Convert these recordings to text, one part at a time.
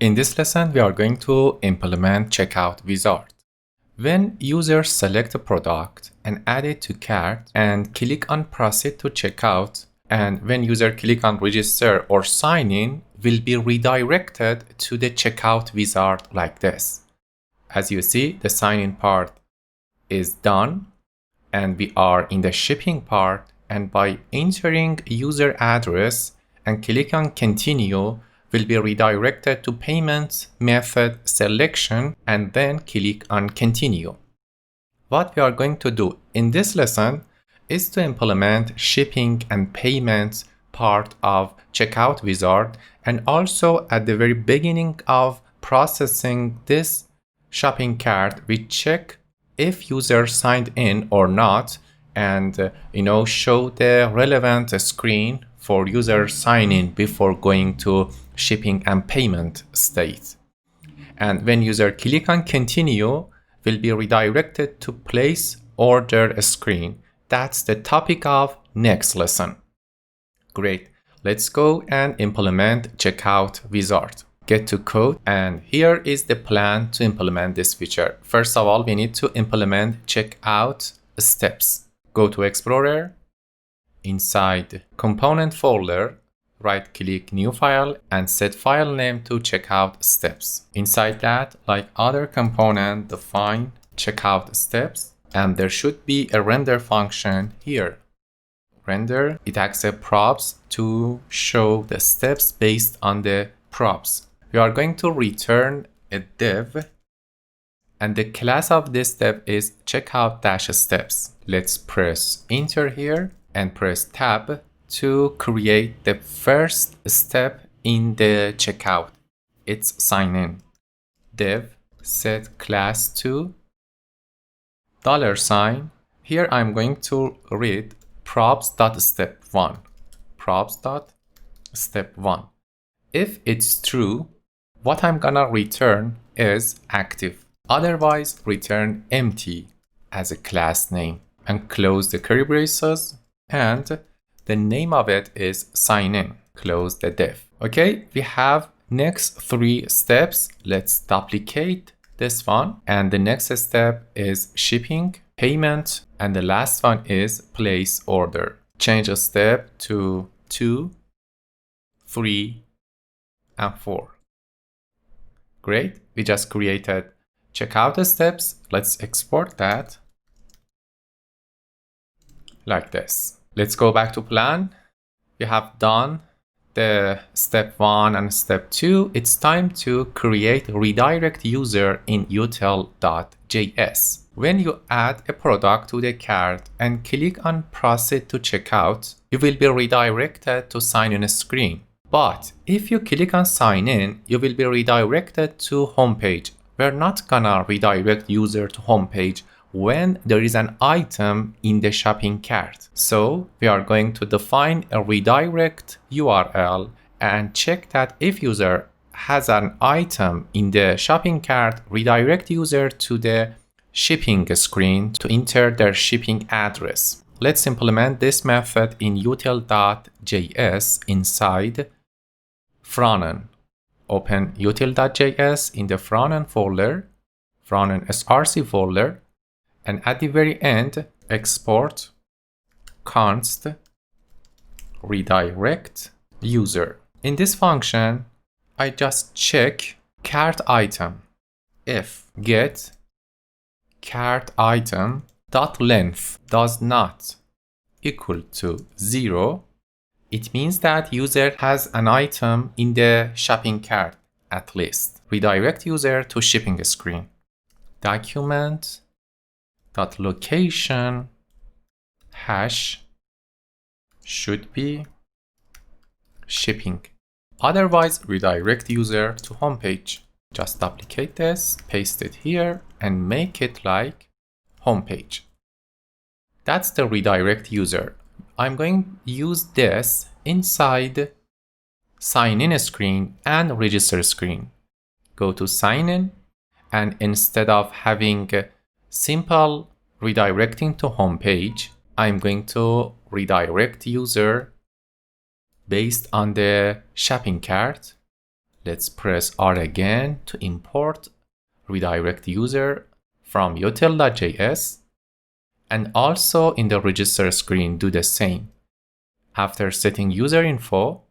In this lesson, we are going to implement checkout wizard. When users select a product and add it to cart and click on proceed to checkout, and when user click on register or sign in, will be redirected to the checkout wizard like this. As you see, the sign in part is done and we are in the shipping part, and by entering user address and click on continue, will be redirected to payment method selection and then click on continue. What we are going to do in this lesson is to implement shipping and payment part of checkout wizard, and also at the very beginning of processing this shopping cart, we check if user signed in or not, and show the relevant screen for user sign in before going to shipping and payment state. And when user click on continue, will be redirected to place order screen. That's the topic of next lesson. Great. Let's go and implement checkout wizard. Get to code, and here is the plan to implement this feature. First of all, we need to implement checkout steps. Go to Explorer, inside component folder, right click new file and set file name to checkout steps. Inside that, like other component, define checkout steps, and there should be a render function here. Render, it accepts props to show the steps based on the props. We are going to return a div, and the class of this step is checkout-steps. Let's press enter here and press tab to create the first step in the checkout. It's sign in. Div set class to $. Here I'm going to read props.step1. Props.step1. If it's true, what I'm gonna return is active. Otherwise, return empty as a class name, and close the curly braces, and the name of it is sign in. Close the div. Okay, we have next 3 steps. Let's duplicate this one, and the next step is shipping, payment, and the last one is place order. Change a step to 2, 3, and 4. Great, we just created checkout steps. Let's export that like this. Let's go back to plan. We have done the step 1 and step 2. It's time to create redirect user in util.js. When you add a product to the cart and click on proceed to checkout, you will be redirected to sign in screen. But if you click on sign in, you will be redirected to homepage. We're not gonna redirect user to homepage when there is an item in the shopping cart. So we are going to define a redirect URL and check that if user has an item in the shopping cart, redirect user to the shipping screen to enter their shipping address. Let's implement this method in util.js inside frontend. Open util.js in the frontend folder, frontend src folder, and at the very end, export const redirect user. In this function, I just check cart item. If get cart item dot length does not equal to 0, it means that user has an item in the shopping cart at least. Redirect user to shipping screen. Document.location hash should be shipping. Otherwise, redirect user to homepage. Just duplicate this, paste it here, and make it like homepage. That's the redirect user. I'm going to use this inside sign in screen and register screen. Go to sign in, and instead of having simple redirecting to homepage, I'm going to redirect user based on the shopping cart Let's press R again to import redirect user from util.js, and also in the register screen do the same. After setting user info,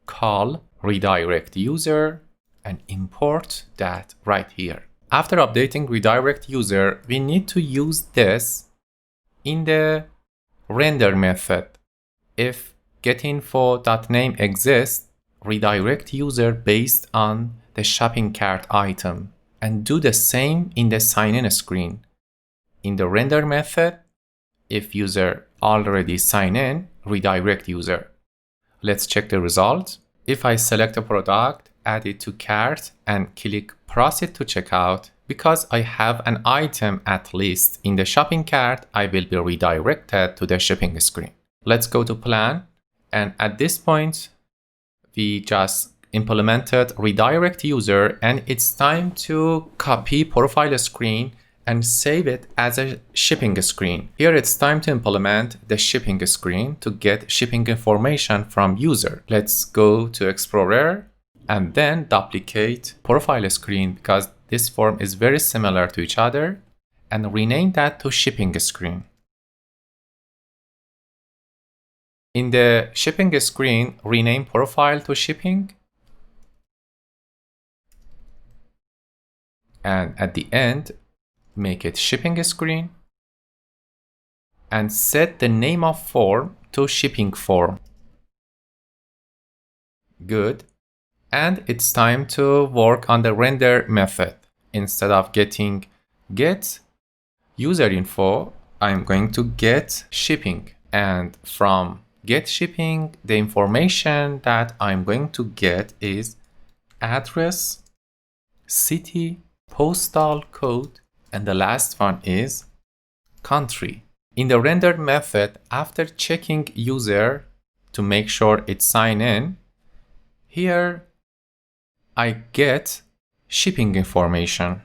call redirect user and import that right here. After updating redirect user, we need to use this in the render method. If getInfo.name exists, redirect user based on the shopping cart item and do the same in the sign-in screen. In the render method, if user already sign in, redirect user. Let's check the result. If I select a product, add it to cart and click proceed to checkout, because I have an item at least in the shopping cart, I will be redirected to the shipping screen. Let's go to plan. And at this point, we just implemented redirect user, and it's time to copy profile screen and save it as a shipping screen. Here it's time to implement the shipping screen to get shipping information from user. Let's go to Explorer and then duplicate profile screen, because this form is very similar to each other, and rename that to shipping screen. In the shipping screen, rename profile to shipping. And at the end, make it shipping screen. And set the name of form to shipping form. Good. And it's time to work on the render method. Instead of getting get user info, I'm going to get shipping. And from get shipping, the information that I'm going to get is address, city, postal code, and the last one is country. In the render method, after checking user to make sure it's sign in, here I get shipping information,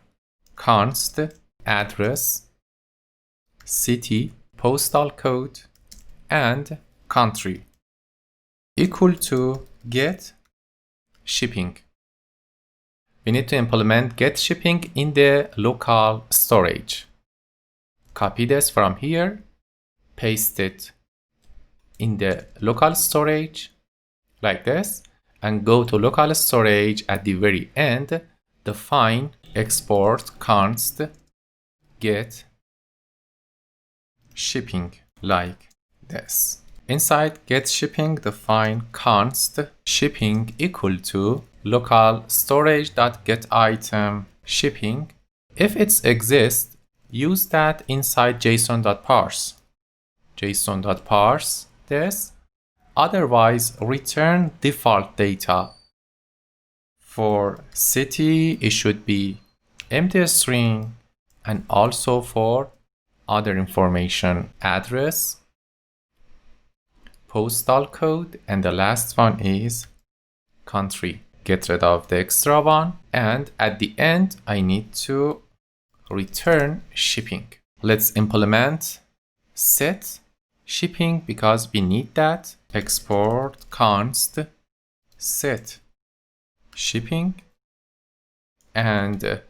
const address, city, postal code, and country equal to get shipping. We need to implement get shipping in the local storage. Copy this from here, paste it in the local storage like this, and go to local storage. At the very end, define export const get shipping like this. Inside get shipping, define const shipping equal to local storage.getItem shipping. If it exists, use that inside json.parse. json.parse this. Otherwise, return default data. For city, it should be empty string, and also for other information, address, postal code, and the last one is country. Get rid of the extra one, and at the end I need to return shipping. Let's implement set shipping because we need that. Export const set shipping, and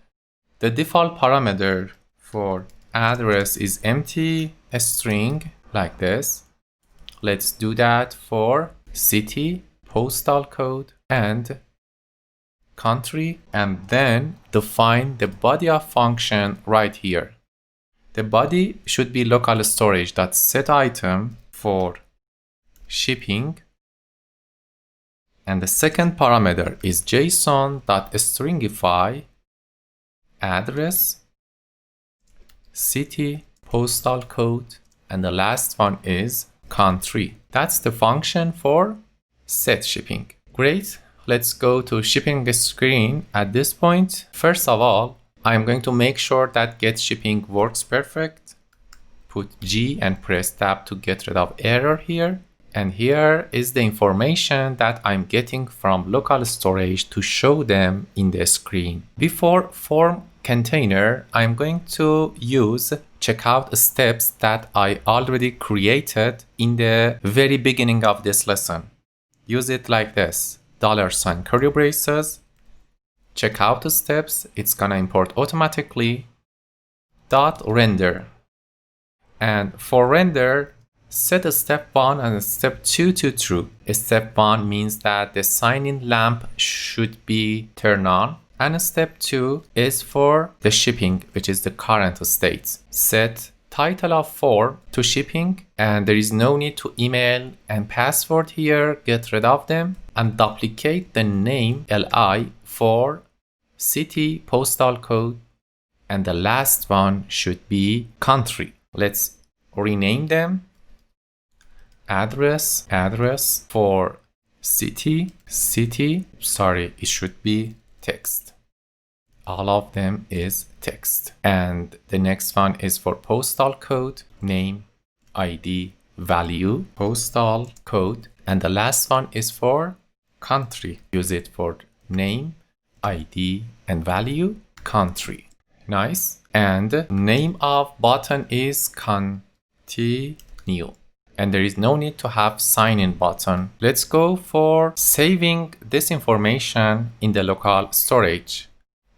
the default parameter for address is empty string like this. Let's do that for city, postal code, and country, and then define the body of function right here. The body should be local storage.setItem for shipping, and the second parameter is json.stringify address, city, postal code, and the last one is country. That's the function for set shipping. Great. Let's go to shipping screen. At this point, first of all, I'm going to make sure that get shipping works perfect. Put G and press tab to get rid of error here. And here is the information that I'm getting from local storage to show them in the screen. Before form container, I'm going to use checkout steps that I already created in the very beginning of this lesson. Use it like this: $, curly braces, checkout steps, it's gonna import automatically dot render. And for render, set step 1 and step 2 to true. Step 1 means that the sign-in lamp should be turned on. And step 2 is for the shipping, which is the current state. Set title of form to shipping, and there is no need to email and password here, get rid of them, and duplicate the name LI for city, postal code, and the last one should be country. Let's rename them. Address for city, sorry, it should be text. All of them is text. And the next one is for postal code, name, ID, value, postal code. And the last one is for country. Use it for name, ID, and value, country. Nice. And name of button is continue. And there is no need to have sign in button. Let's go for saving this information in the local storage.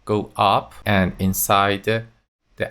Go up and inside the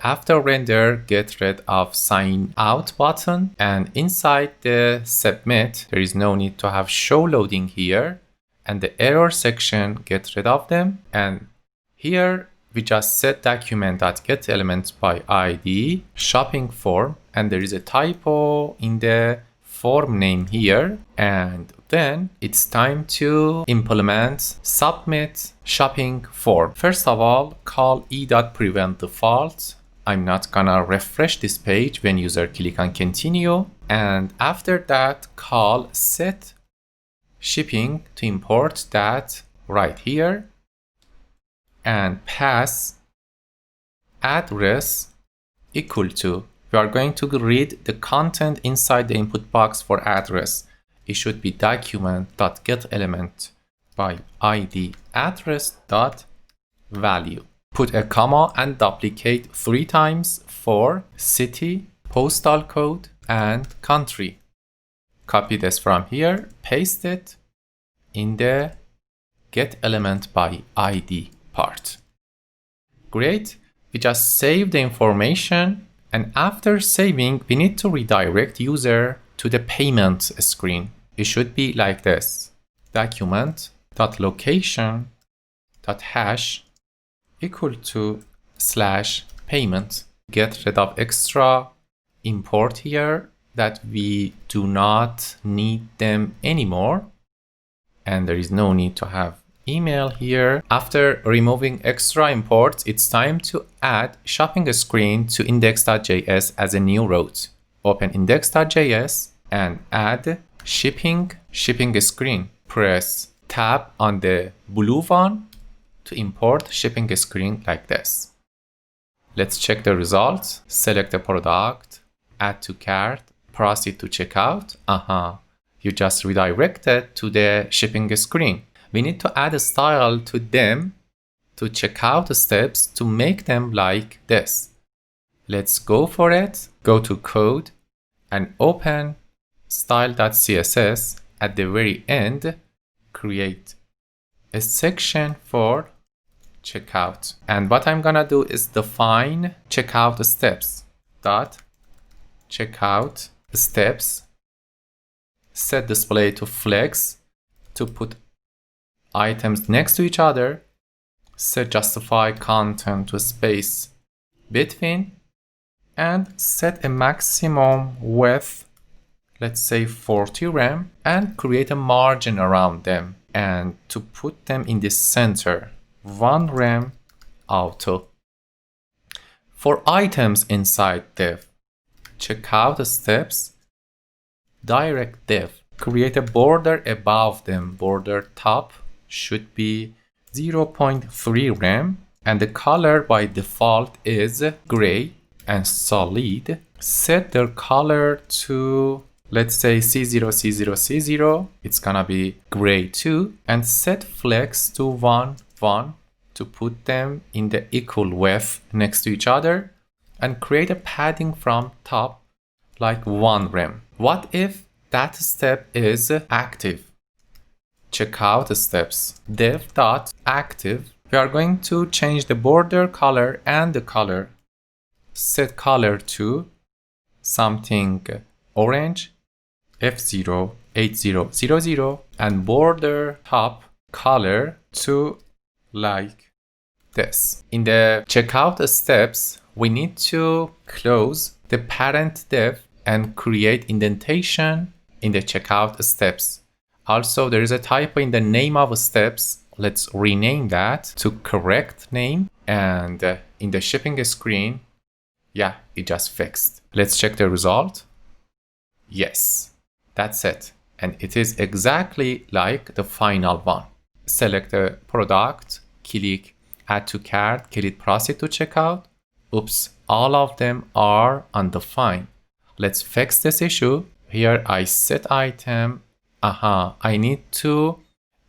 after render, get rid of sign out button, and inside the submit, there is no need to have show loading here, and the error section, get rid of them. And here we just set document.getElement by ID shopping form, and there is a typo in the form name here, and then it's time to implement submit shopping form. First of all, call e.preventDefault. I'm not gonna refresh this page when user click on continue, and after that call set shipping to import that right here, and pass address equal to. We are going to read the content inside the input box for address. It should be document.getElement by ID address.value. Put a comma and duplicate 3 times for city, postal code, and country. Copy this from here, paste it in the getElement by ID part. Great. We just save the information, and after saving, we need to redirect user to the payment screen. It should be like this: document.location.hash equal to /payment. Get rid of extra import here that we do not need them anymore, and there is no need to have email here. After removing extra imports, it's time to add shopping screen to index.js as a new route. Open index.js and add shipping screen. Press tab on the blue one to import shipping screen like this. Let's check the results. Select the product, add to cart, proceed to checkout. You just redirected to the shipping screen. We need to add a style to them to checkout steps to make them like this. Let's go for it. Go to code and open style.css. At the very end, create a section for checkout. And what I'm gonna do is define checkout steps. Checkout steps. Set display to flex to put items next to each other. Set justify content to space between, and set a maximum width, let's say 40 rem, and create a margin around them, and to put them in the center, 1 rem auto. For items inside div, checkout steps, direct div, create a border above them. Border top should be 0.3 rem, and the color by default is gray and solid. Set their color to, let's say, C0, C0, C0. It's gonna be gray too. And set flex to 1, 1 to put them in the equal width next to each other, and create a padding from top like 1 rem. What if that step is active? Checkout steps div.active We are going to change the border color and the color. Set color to something orange, F08000, and border top color to like this. In the checkout steps, we need to close the parent div and create indentation in the checkout steps. Also, there is a typo in the name of steps. Let's rename that to correct name. And in the shipping screen, yeah, it just fixed. Let's check the result. Yes, that's it. And it is exactly like the final one. Select the product, click add to cart, click proceed to checkout. Oops, all of them are undefined. Let's fix this issue. Here I set item. I need to,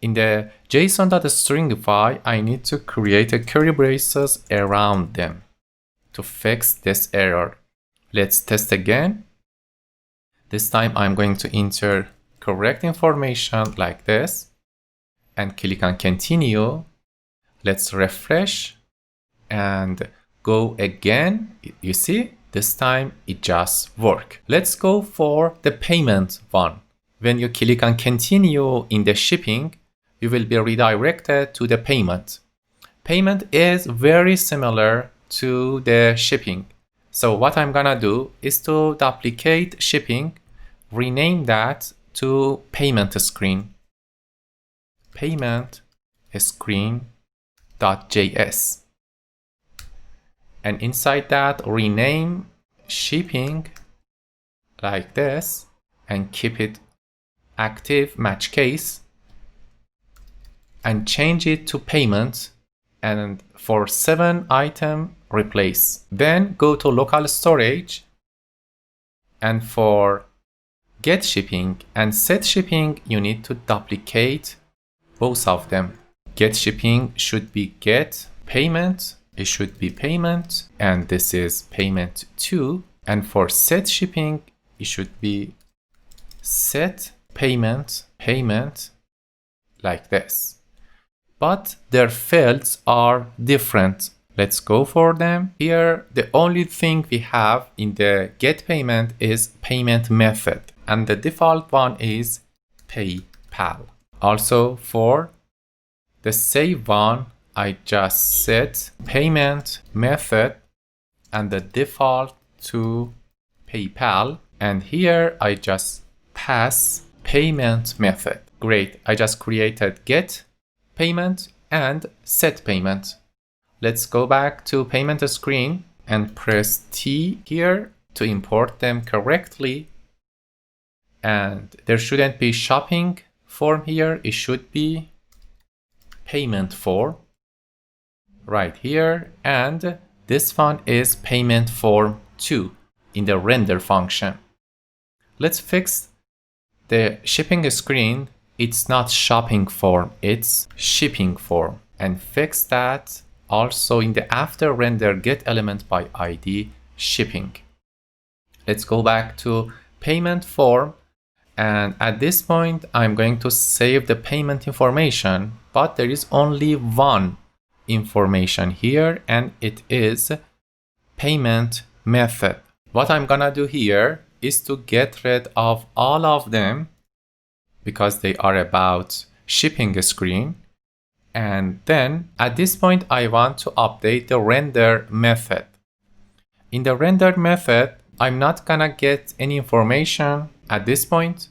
in the JSON.stringify, I need to create a curly braces around them to fix this error. Let's test again. This time I'm going to enter correct information like this and click on continue. Let's refresh and go again. You see, this time it just worked. Let's go for the payment one. When you click on continue in the shipping, you will be redirected to the payment. Payment is very similar to the shipping. So what I'm gonna do is to duplicate shipping, rename that to payment screen. Payment screen.js. And inside that, rename shipping like this and keep it active match case and change it to payment, and for 7 item replace. Then go to local storage, and for get shipping and set shipping you need to duplicate both of them. Get shipping should be get payment, it should be payment, and this is payment 2. And for set shipping it should be set payment like this. But their fields are different. Let's go for them. Here the only thing we have in the get payment is payment method, and the default one is PayPal. Also for the save one, I just set payment method and the default to PayPal, and here I just pass payment method. Great, I just created get payment and set payment. Let's go back to payment screen and press T here to import them correctly. And there shouldn't be shopping form here, it should be payment form right here, and this one is payment form 2 in the render function. Let's fix the shipping screen. It's not shopping form, it's shipping form, and fix that also in the after render get element by ID shipping. Let's go back to payment form, and at this point I'm going to save the payment information, but there is only one information here, and it is payment method. What I'm gonna do here is to get rid of all of them because they are about shipping screen. And then at this point I want to update the render method. In the render method I'm not gonna get any information at this point.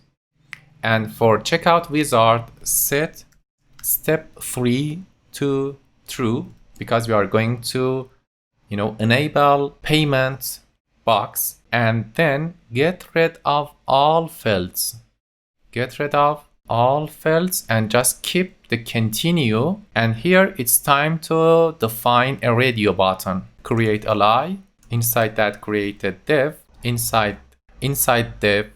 And for checkout wizard, set step 3 to true, because we are going to enable payment box, and then get rid of all fields. Get rid of all fields and just keep the continue. And here it's time to define a radio button. Create a li, inside that create a div, inside div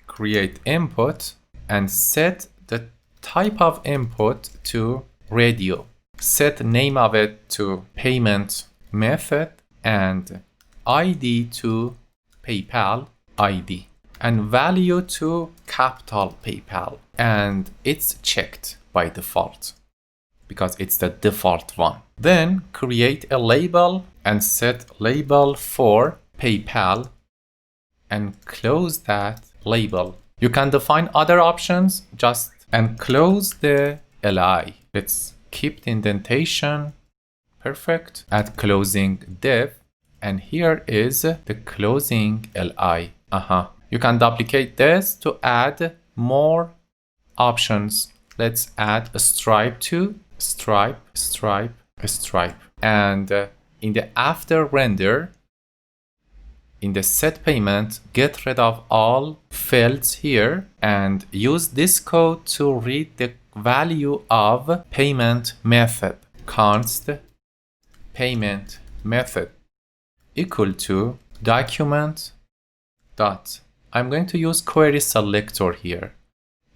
create input, and set the type of input to radio. Set name of it to payment method and ID to PayPal ID, and value to capital PayPal, and it's checked by default. because it's the default one. Then create a label and set label for PayPal and close that label. You can define other options and close the LI. Let's keep the indentation. Perfect. Add closing div. And here is the closing LI. You can duplicate this to add more options. Let's add a stripe to stripe, stripe, stripe. And in the after render, in the set payment, get rid of all fields here and use this code to read the value of payment method. Const payment method equal to document dot. I'm going to use query selector here.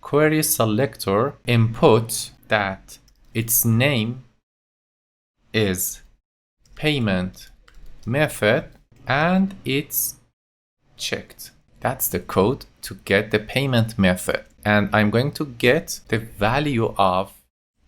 Query selector input that its name is payment method and it's checked. That's the code to get the payment method. And I'm going to get the value of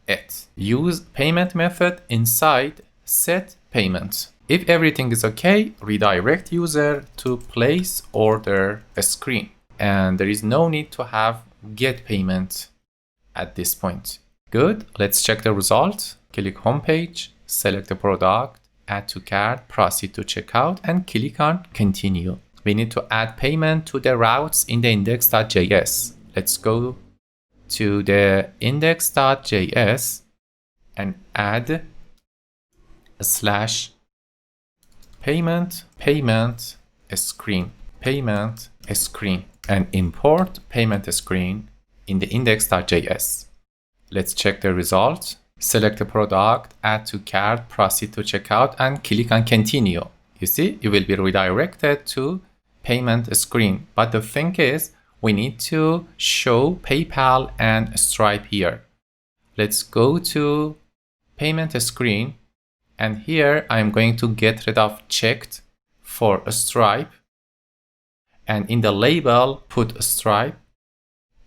it. Use payment method inside set payment. If everything is okay, redirect user to place order screen. And there is no need to have get payment at this point. Good. Let's check the result. Click homepage, select the product, add to cart, proceed to checkout, and click on continue. We need to add payment to the routes in the index.js. Let's go to the index.js and add a slash payment screen, and import payment screen in the index.js. Let's check the result. Select the product, add to cart, proceed to checkout, and click on continue. You see, you will be redirected to payment screen. But the thing is, we need to show PayPal and Stripe here. Let's go to payment screen. And here I'm going to get rid of checked for a Stripe. And in the label, put Stripe.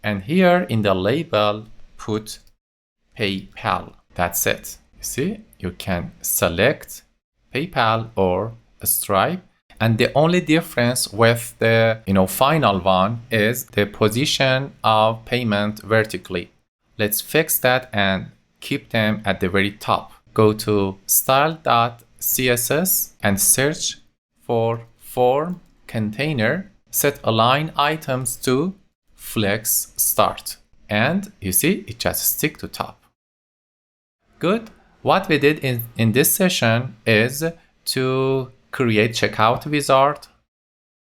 And here in the label, put PayPal. That's it. You see, you can select PayPal or Stripe. And the only difference with the final one is the position of payment vertically. Let's fix that and keep them at the very top. Go to style.css and search for form container. Set align items to flex start. And you see, it just stick to top. Good. What we did in this session is to create checkout wizard.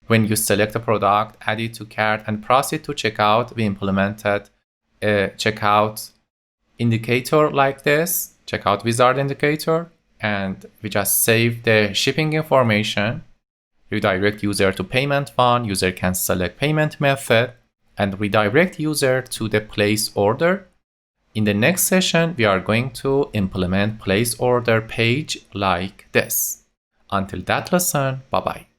When you select a product, add it to cart, and proceed to checkout, we implemented a checkout indicator like this, checkout wizard indicator, and we just save the shipping information, redirect user to payment one, user can select payment method, and redirect user to the place order. In the next session, we are going to implement place order page like this. Until that lesson, bye-bye.